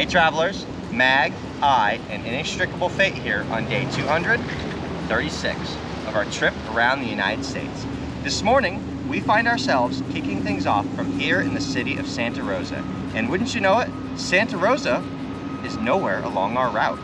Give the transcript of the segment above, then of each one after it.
travelers, Mag, I, and Inextricable Fate here on day 236 of our trip around the United States. This morning, we find ourselves kicking things off from here in the city of Santa Rosa. And wouldn't you know it, Santa Rosa is nowhere along our route.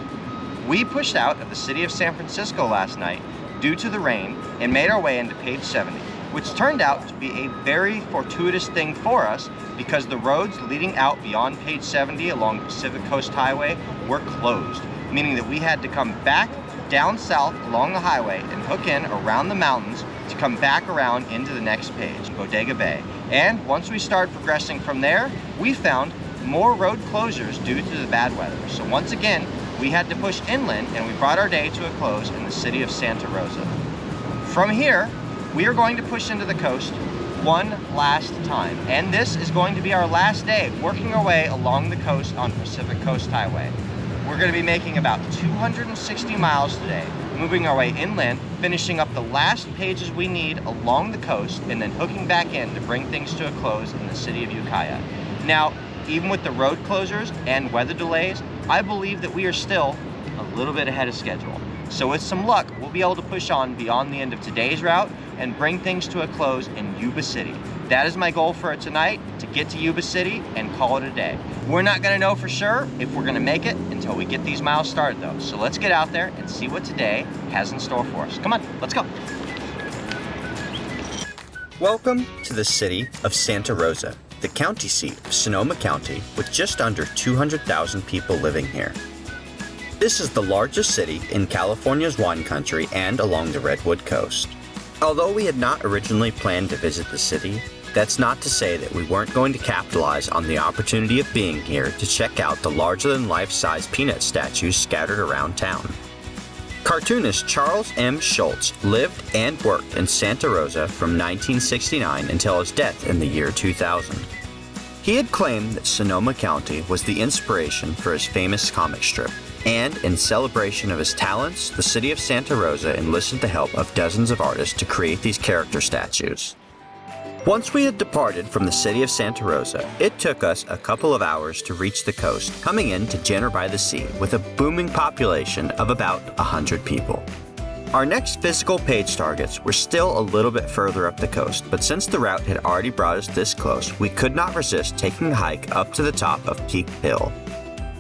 We pushed out of the city of San Francisco last night due to the rain and made our way into page 70, which turned out to be a very fortuitous thing for us because the roads leading out beyond page 70 along Pacific Coast Highway were closed, meaning that we had to come back down south along the highway and hook in around the mountains to come back around into the next page, Bodega Bay. And once we started progressing from there, we found more road closures due to the bad weather. So once again, we had to push inland and we brought our day to a close in the city of Santa Rosa. From here, we are going to push into the coast one last time. And this is going to be our last day working our way along the coast on Pacific Coast Highway. We're going to be making about 260 miles today, moving our way inland, finishing up the last pages we need along the coast, and then hooking back in to bring things to a close in the city of Ukiah. Now, even with the road closures and weather delays, I believe that we are still a little bit ahead of schedule. So with some luck, we'll be able to push on beyond the end of today's route and bring things to a close in Yuba City. That is my goal for tonight, to get to Yuba City and call it a day. We're not gonna know for sure if we're gonna make it until we get these miles started though. So let's get out there and see what today has in store for us. Come on, let's go. Welcome to the city of Santa Rosa, the county seat of Sonoma County with just under 200,000 people living here. This is the largest city in California's wine country and along the Redwood Coast. Although we had not originally planned to visit the city, that's not to say that we weren't going to capitalize on the opportunity of being here to check out the larger-than-life-size peanut statues scattered around town. Cartoonist Charles M. Schulz lived and worked in Santa Rosa from 1969 until his death in the year 2000. He had claimed that Sonoma County was the inspiration for his famous comic strip, and in celebration of his talents, the city of Santa Rosa enlisted the help of dozens of artists to create these character statues. Once we had departed from the city of Santa Rosa, it took us a couple of hours to reach the coast, coming into Jenner by the Sea with a booming population of about 100 people. Our next physical page targets were still a little bit further up the coast, but since the route had already brought us this close, we could not resist taking a hike up to the top of Peak Hill.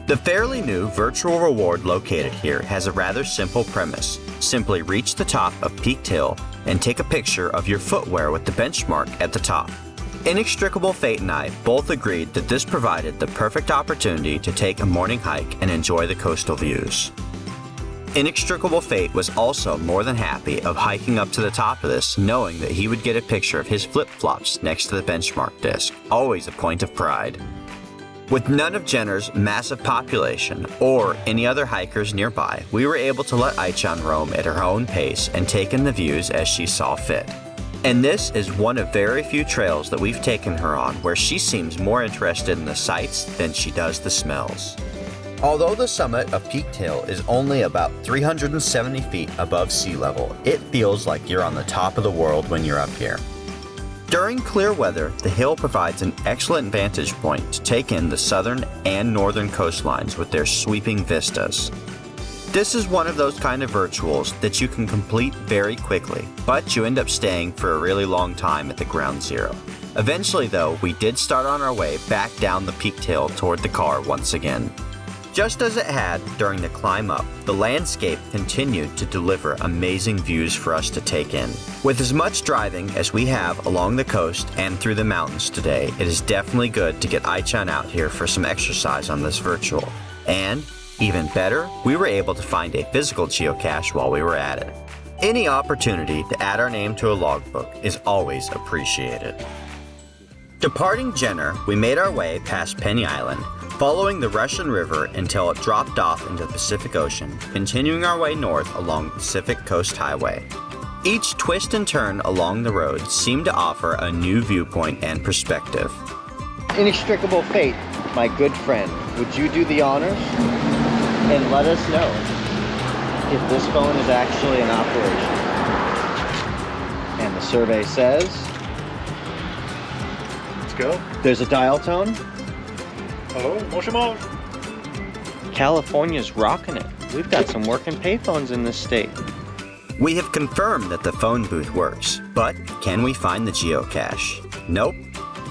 The fairly new virtual reward located here has a rather simple premise. Simply reach the top of Peak Hill and take a picture of your footwear with the benchmark at the top. Inextricable Fate and I both agreed that this provided the perfect opportunity to take a morning hike and enjoy the coastal views. Inextricable Fate was also more than happy of hiking up to the top of this, knowing that he would get a picture of his flip-flops next to the benchmark disc, always a point of pride. With none of Jenner's massive population or any other hikers nearby, we were able to let Aichan roam at her own pace and take in the views as she saw fit. And this is one of very few trails that we've taken her on where she seems more interested in the sights than she does the smells. Although the summit of Peak Hill is only about 370 feet above sea level, it feels like you're on the top of the world when you're up here. During clear weather, the hill provides an excellent vantage point to take in the southern and northern coastlines with their sweeping vistas. This is one of those kind of virtuals that you can complete very quickly, but you end up staying for a really long time at the ground zero. Eventually though, we did start on our way back down the peaked hill toward the car once again. Just as it had during the climb up, the landscape continued to deliver amazing views for us to take in. With as much driving as we have along the coast and through the mountains today, it is definitely good to get Aichan out here for some exercise on this virtual. And, even better, we were able to find a physical geocache while we were at it. Any opportunity to add our name to a logbook is always appreciated. Departing Jenner, we made our way past Penny Island, following the Russian River until it dropped off into the Pacific Ocean, continuing our way north along the Pacific Coast Highway. Each twist and turn along the road seemed to offer a new viewpoint and perspective. Inextricable Fate, my good friend, would you do the honors and let us know if this phone is actually in operation? And the survey says... Let's go. There's a dial tone. Hello, moshi moshi. California's rocking it. We've got some working payphones in this state. We have confirmed that the phone booth works, but can we find the geocache? Nope,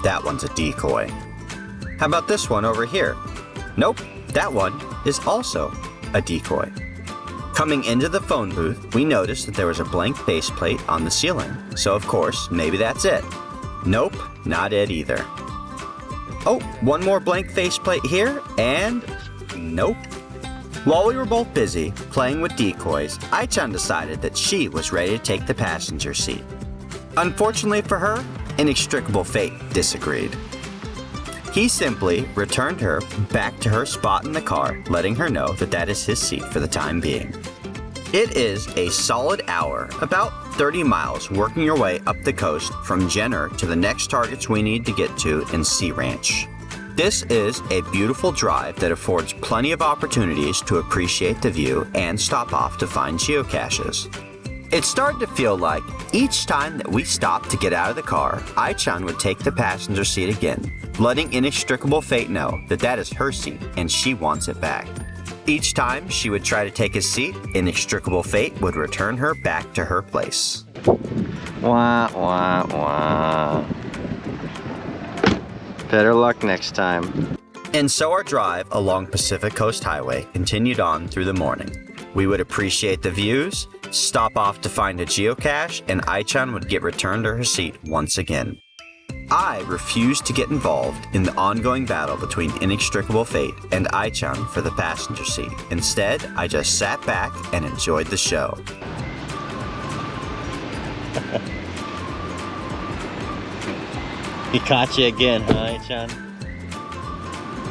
that one's a decoy. How about this one over here? Nope, that one is also a decoy. Coming into the phone booth, we noticed that there was a blank faceplate on the ceiling, so of course, maybe that's it. Nope, not it either. Oh, one more blank faceplate here, and nope. While we were both busy playing with decoys, Ai-chan decided that she was ready to take the passenger seat. Unfortunately for her, inextricable fate disagreed. He simply returned her back to her spot in the car, letting her know that that is his seat for the time being. It is a solid hour, about 30 miles, working your way up the coast from Jenner to the next targets we need to get to in Sea Ranch. This is a beautiful drive that affords plenty of opportunities to appreciate the view and stop off to find geocaches. It started to feel like each time that we stopped to get out of the car, Ai-chan would take the passenger seat again, letting inextricable fate know that that is her seat and she wants it back. Each time she would try to take his seat, inextricable fate would return her back to her place. Wah, wah, wah. Better luck next time. And so our drive along Pacific Coast Highway continued on through the morning. We would appreciate the views, stop off to find a geocache, and Ai-chan would get returned to her seat once again. I refused to get involved in the ongoing battle between inextricable fate and Ai-chan for the passenger seat. Instead, I just sat back and enjoyed the show. He caught you again, huh, Ai-chan?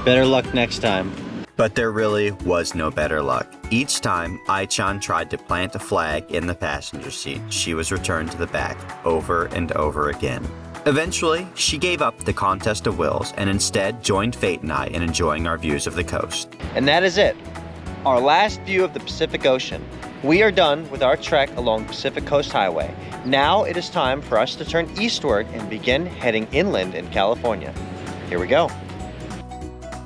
Better luck next time. But there really was no better luck. Each time Ai-chan tried to plant a flag in the passenger seat, she was returned to the back over and over again. Eventually, she gave up the contest of wills and instead joined Fate and I in enjoying our views of the coast. And that is it. Our last view of the Pacific Ocean. We are done with our trek along Pacific Coast Highway. Now it is time for us to turn eastward and begin heading inland in California. Here we go.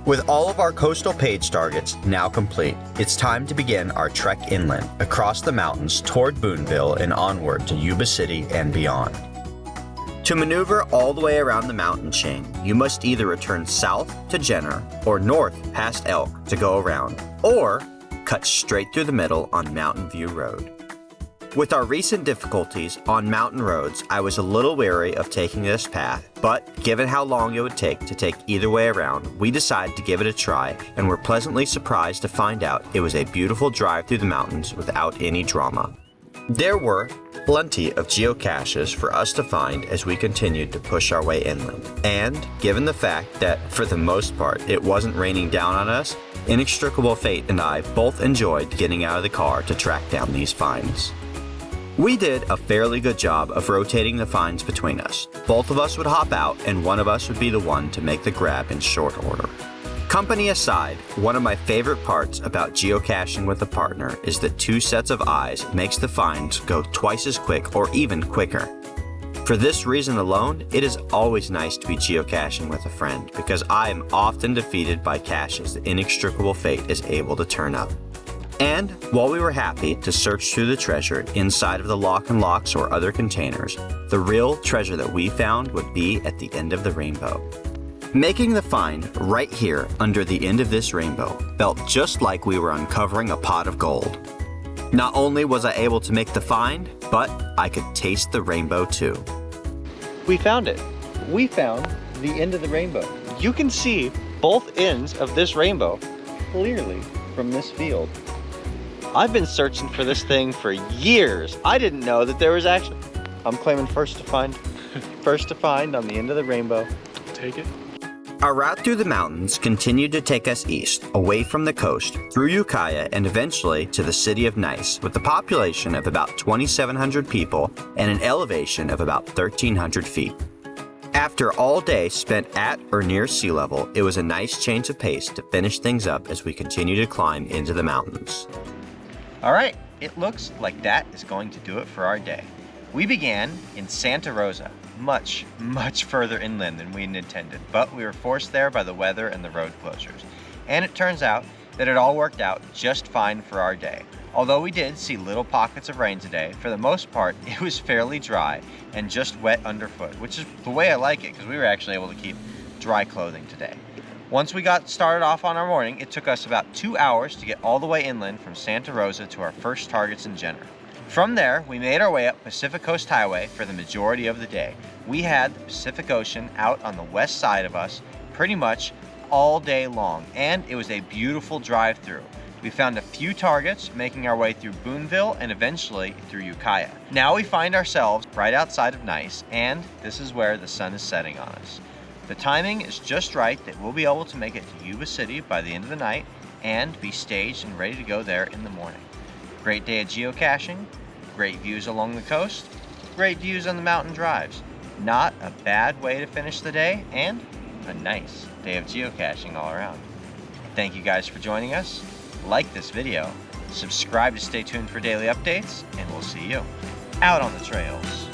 With all of our coastal page targets now complete, it's time to begin our trek inland across the mountains toward Boonville and onward to Yuba City and beyond. To maneuver all the way around the mountain chain, you must either return south to Jenner or north past Elk to go around, or cut straight through the middle on Mountain View Road. With our recent difficulties on mountain roads, I was a little wary of taking this path, but given how long it would take to take either way around, we decided to give it a try and were pleasantly surprised to find out it was a beautiful drive through the mountains without any drama. There were plenty of geocaches for us to find as we continued to push our way inland. And given the fact that, for the most part, it wasn't raining down on us, Inextricable Fate and I both enjoyed getting out of the car to track down these finds. We did a fairly good job of rotating the finds between us. Both of us would hop out and one of us would be the one to make the grab in short order. Company aside, one of my favorite parts about geocaching with a partner is that two sets of eyes makes the finds go twice as quick or even quicker. For this reason alone, it is always nice to be geocaching with a friend because I am often defeated by caches that Inextricable Fate is able to turn up. And while we were happy to search through the treasure inside of the lock and locks or other containers, the real treasure that we found would be at the end of the rainbow. Making the find right here under the end of this rainbow felt just like we were uncovering a pot of gold. Not only was I able to make the find, but I could taste the rainbow too. We found it. We found the end of the rainbow. You can see both ends of this rainbow clearly from this field. I've been searching for this thing for years. I didn't know that there was actually... I'm claiming first to find on the end of the rainbow. Take it. Our route through the mountains continued to take us east, away from the coast, through Ukiah, and eventually to the city of Nice, with a population of about 2,700 people and an elevation of about 1,300 feet. After all day spent at or near sea level, it was a nice change of pace to finish things up as we continue to climb into the mountains. All right, it looks like that is going to do it for our day. We began in Santa Rosa, much further inland than we had intended, but we were forced there by the weather and the road closures. And it turns out that it all worked out just fine for our day. Although we did see little pockets of rain today, for the most part it was fairly dry and just wet underfoot, which is the way I like it because we were actually able to keep dry clothing today. Once we got started off on our morning, it took us about 2 hours to get all the way inland from Santa Rosa to our first targets in Jenner. From there, we made our way up Pacific Coast Highway for the majority of the day. We had the Pacific Ocean out on the west side of us pretty much all day long, and it was a beautiful drive-through. We found a few targets, making our way through Boonville and eventually through Ukiah. Now we find ourselves right outside of Nice, and this is where the sun is setting on us. The timing is just right that we'll be able to make it to Yuba City by the end of the night and be staged and ready to go there in the morning. Great day of geocaching, great views along the coast, great views on the mountain drives. Not a bad way to finish the day, and a nice day of geocaching all around. Thank you guys for joining us. Like this video, subscribe to stay tuned for daily updates, and we'll see you out on the trails.